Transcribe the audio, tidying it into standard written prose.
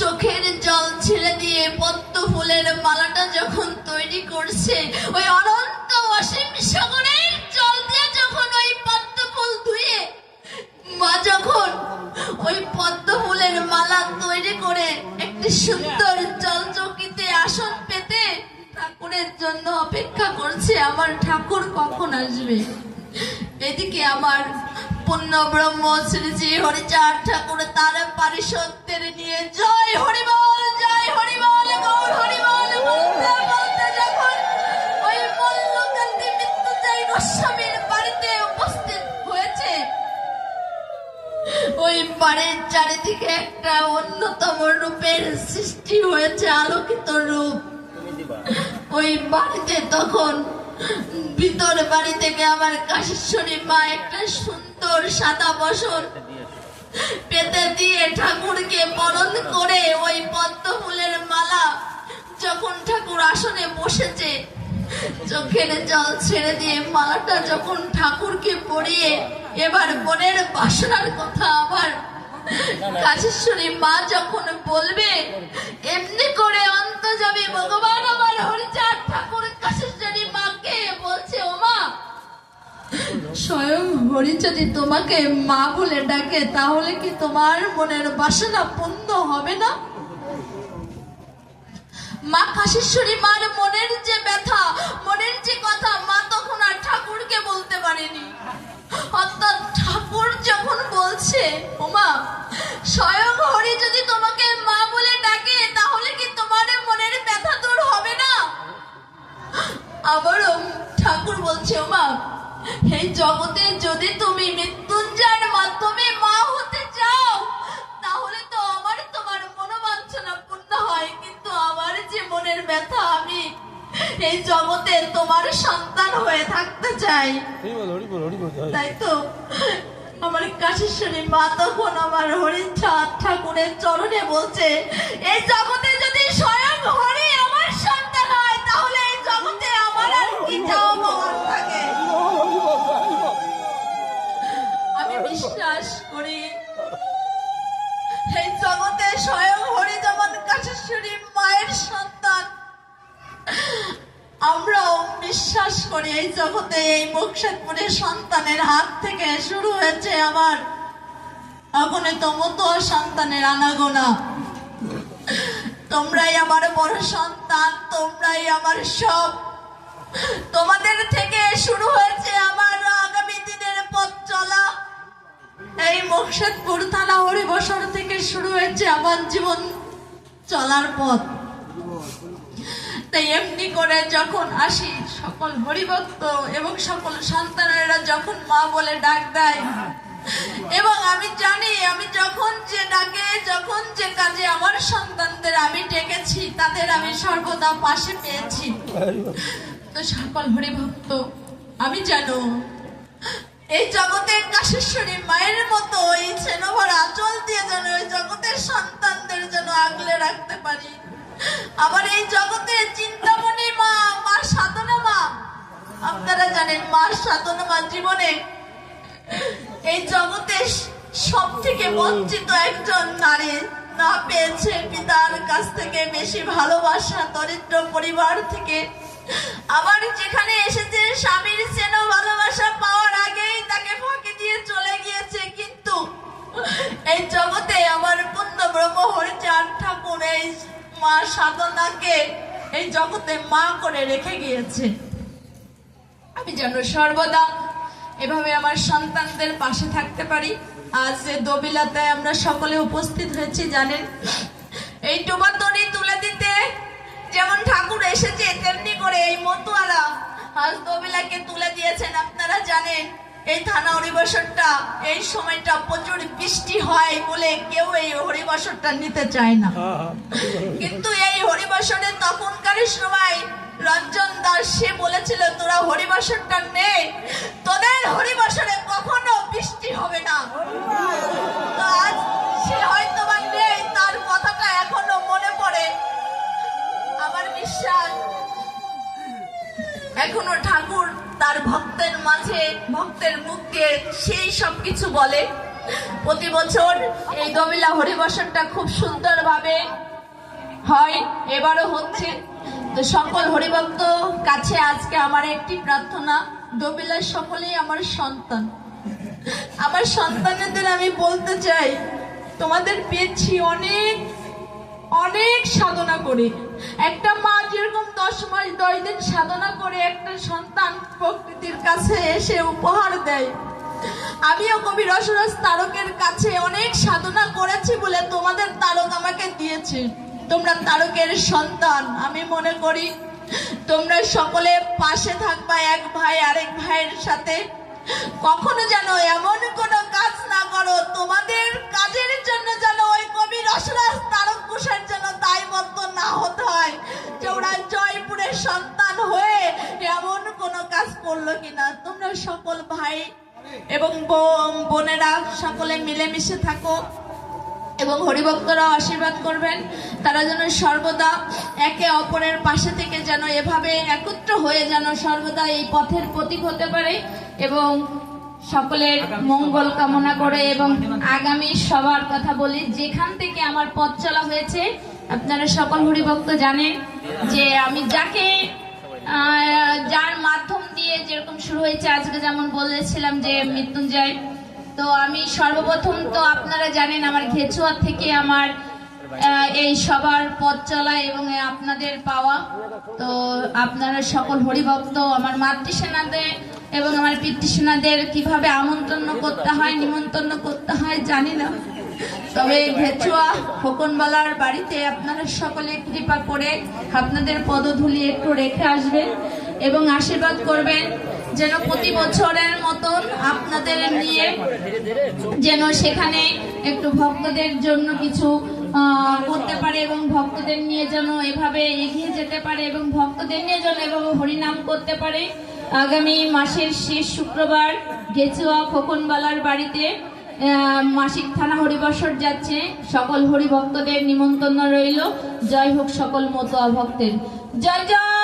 চোখের জল ছেড়ে দিয়ে পদ্ম ফুলের মালাটা যখন তৈরি করছে, ওই অনন্ত অসীম সাগরের জল দিয়ে যখন ওই পদ্ম ফুল ধুয়ে মা যখন ওই পদ্ম ফুলের মালা তৈরি করে একটি সুন্দর জলচকিতে আসন পেতে ঠাকুরের জন্য অপেক্ষা করছে, আমার ঠাকুর কখন আসবে। এদিকে আমার পুণ্য ব্রহ্ম শ্রী শ্রী হরিচাঁদ ঠাকুর তার পারিষদদের নিয়ে জয় হরিবল গৌর হরিবল বলতে বলতে যখন ওই মল্লকান্তি মৃত্যুঞ্জয় গোস্বামীর বাড়িতে উপস্থিত হয়েছে, ওই বাড়ির চারিদিকে একটা অন্যতম রূপের সৃষ্টি হয়েছে, আলোকিত রূপ। ওই বাড়িতে তখন ভিতর বাড়ি থেকে আমার কাশীশ্বরী মা একটা সুন্দর সাদা বসন পেতে দিয়ে ঠাকুরকে বরণ করে ওই পদ্ম ফুলের মালা যখন ঠাকুর আসনে বসেছে, চোখের জল ছেড়ে দিয়ে মালাটা যখন ঠাকুরকে পরিয়ে এবার মনের বাসনার কথা আমার কাশীশ্বরী মা যখন বলবে, এমনি করে অন্ত যাবে ভগবান আমার হরিচাঁদ ঠাকুর কাশীশ্বরী মাকে বলছে, ও মা, স্বয়ং হরি যদি তোমাকে মা বলে ডাকে তাহলে কি তোমার মনের বাসনা পূর্ণ হবে না? মা কাশীশ্বরী মার মনের যে ব্যথা, মনের যে কথা মা তখন আর ঠাকুরকে বলতে পারেনি। অর্থাৎ ঠাকুর যখন বলছে, ও মা, স্বয়ং হরি যদি তোমাকে মা বলে ডাকে তাহলে কি তোমার মনের ব্যথা দূর হবে না? আবারও ঠাকুর বলছে, ও মা, এই জগতে যদি তুমি মৃত্যুঞ্জয়ের মাধ্যমে মা হতে চাও তাহলে তো আমার তোমার মনোবাঞ্ছনা পূর্ণ হয়, কিন্তু আমার যে মনের ব্যথা, আমি এই জগতে তোমার সন্তান হয়ে থাকতে চাই। তাই তো আমার কাশীশ্বরী মা তখন আমার হরিচাঁদ ঠাকুরের চরণে বলছে, এই জগতে যদি স্বয়ং হরি আমার সন্তান হয় তাহলে এই জগতে আমার আর কি চাওয়া পাওয়ার থাকে। আমি বিশ্বাস করি এই জগতে স্বয়ং হরি যেমন কাশীশ্বরী মায়ের সন্তান, আমরাও বিশ্বাস করি এই জগতে এই মোক্ষেদপুরের সন্তানের হাত থেকে শুরু হয়েছে আমার অগণিত সন্তানের আনাগোনা। তোমরাই আমার বড় সন্তান, তোমরাই আমার সব। তোমাদের থেকে শুরু হয়েছে আমার আগামী দিনের পথ চলা। এই মোক্ষেদপুর থানা হরিবসর থেকে শুরু হয়েছে আমার জীবন চলার পথ। তাই এমনি করে যখন আসি, সকল হরিভক্ত এবং সকল সন্তানেরা যখন মা বলে ডাক দেয়, এবং আমি জানি আমি যখন যে ডাকে, যখন যে কাজে আমার সন্তানদের আমি ডেকেছি তাদের আমি সর্বদা পাশে পেয়েছি। তো সকল হরিভক্ত, আমি জানো এই জগতের কাশীশ্বরী মায়ের মতো এই ছেনভরা আঁচল দিয়ে যেন এই জগতের সন্তানদের যেন আগলে রাখতে পারি। আবার এই জগতে চিন্তামণি মা, মা সাধনা মা, আপনারা জানেন মা সাধনা মা জীবনে এই জগতে সব থেকে বঞ্চিত একজন নারী, না পেয়েছে পিতার কাছ থেকে বেশি ভালোবাসা, দরিদ্র পরিবার থেকে। আবার যেখানে এসেছে স্বামীর স্নেহ ভালোবাসা পাওয়ার আগেই তাকে ফাঁকি দিয়ে চলে গিয়েছে, কিন্তু এই জগতে আমার পুণ্য ব্রহ্ম হরিচাঁদ ঠাকুর এই মা সাধনাকে এই জগতে মা করে রেখে গিয়েছে। আমি যেন সর্বদা এভাবে আমার সন্তানদের পাশে থাকতে পারি। আজ দবিলাতে আমরা সকলে উপস্থিত হয়েছি, জানেন এই টোবাতরি তুলে দিতে যেমন ঠাকুর এসেছে তেমনি করে এই মতুয়ারা আজ দবিলাকে তুলে দিয়েছেন। আপনারা জানেন এই থানা হরিবাসরটা এই সময়টা প্রচুর বৃষ্টি হয় বলে কেউ এই হরিবাসরটা নিতে চায় না, কিন্তু এই হরিবাসরে তখনকার সময় রঞ্জন দাস সে বলেছিল, তোরা হরিবাসরটা নে, তোদের হরিবাসরে কখনো বৃষ্টি হবে না। তো আজ সে হয়তো বা নেই, তার কথাটা এখনো মনে পড়ে। আমার বিশ্বাস এখনো ঠাকুর তার ভক্তের মাঝে, ভক্তের মুখে সেই সব কিছু বলে। প্রতি বছর এই দবিলা হরিবর্ষণটা খুব সুন্দরভাবে হয়, এবারও হচ্ছে। তো সকল হরিভক্ত কাছে আজকে আমার একটি প্রার্থনা, দবিলার সকলেই আমার সন্তান। আমার সন্তানদের আমি বলতে চাই, তোমাদের পেয়েছি অনেক অনেক সাধনা করে। একটা মা যেরকম 10 মাস 10 দিন সাধনা করে একটা সন্তান প্রকৃতির কাছে এসে উপহার দেয়, আমিও কবি রসরাজ তারকের কাছে অনেক সাধনা করেছি বলে তোমাদের তারক আমাকে দিয়েছে। তোমরা তারকের সন্তান, আমি মনে করি তোমরা সকলে পাশে থাকবা এক ভাই আরেক ভাইয়ের সাথে। কখনো যেন এমন কোনো কাজ না করো তোমাদের কাজের জন্য যেন ওই কবি রসরাজ তারক ঘোষের জন্য দায়বদ্ধ না হতে হয় যে ওরা জয়পুরের সন্তান হয়ে এমন কোনো কাজ করলো কিনা। তোমরা সকল ভাই এবং বোনেরা সকলে মিলেমিশে থাকো এবং হরিভক্তরা আশীর্বাদ করবেন, তারা যেন সর্বদা একে অপরের পাশে থেকে যেন এভাবে একত্র হয়ে যেন সর্বদা এই পথের প্রতীক হতে পারে এবং সকলের মঙ্গল কামনা করে। এবং আগামী সবার কথা বলি, যেখান থেকে আমার পথ চলা হয়েছে আপনারা সকল হরিভক্ত জানেন যে আমি যার মাধ্যম দিয়ে যেরকম শুরু হয়েছে, আজকে যেমন বলেছিলাম যে মৃত্যুঞ্জয়, তো আমি সর্বপ্রথম তো আপনারা জানেন আমার ঘেচুয়া থেকে আমার এই সবার পথ চলা এবং আপনাদের পাওয়া। তো আপনারা সকল হরিভক্ত আমার মাতৃসেনাদের এবং আমার পিতৃসেনাদের কিভাবে আমন্ত্রণ করতে হয় নিমন্ত্রণ করতে হয় জানি না, তবে ঘেচুয়া খোকনবালার বাড়িতে আপনারা সকলে কৃপা করে আপনাদের পদধূলি একটু রেখে আসবেন এবং আশীর্বাদ করবেন যেন প্রতি বছরের মতন আপনাদের নিয়ে যেন সেখানে একটু ভক্তদের জন্য কিছু করতে পারে এবং ভক্তদের নিয়ে যেন এভাবে এগিয়ে যেতে পারে এবং ভক্তদের নিয়ে যেন এভাবে হরিনাম করতে পারে। আগামী মাসের শেষ শুক্রবার ঘেচুয়া খোকনবালার বাড়িতে মাসিক থানা হরিবর্ষণ যাচ্ছে, সকল হরিভক্তদের নিমন্ত্রণ রইল। জয় হোক সকল মতুয়া ভক্তের, জয় জয়।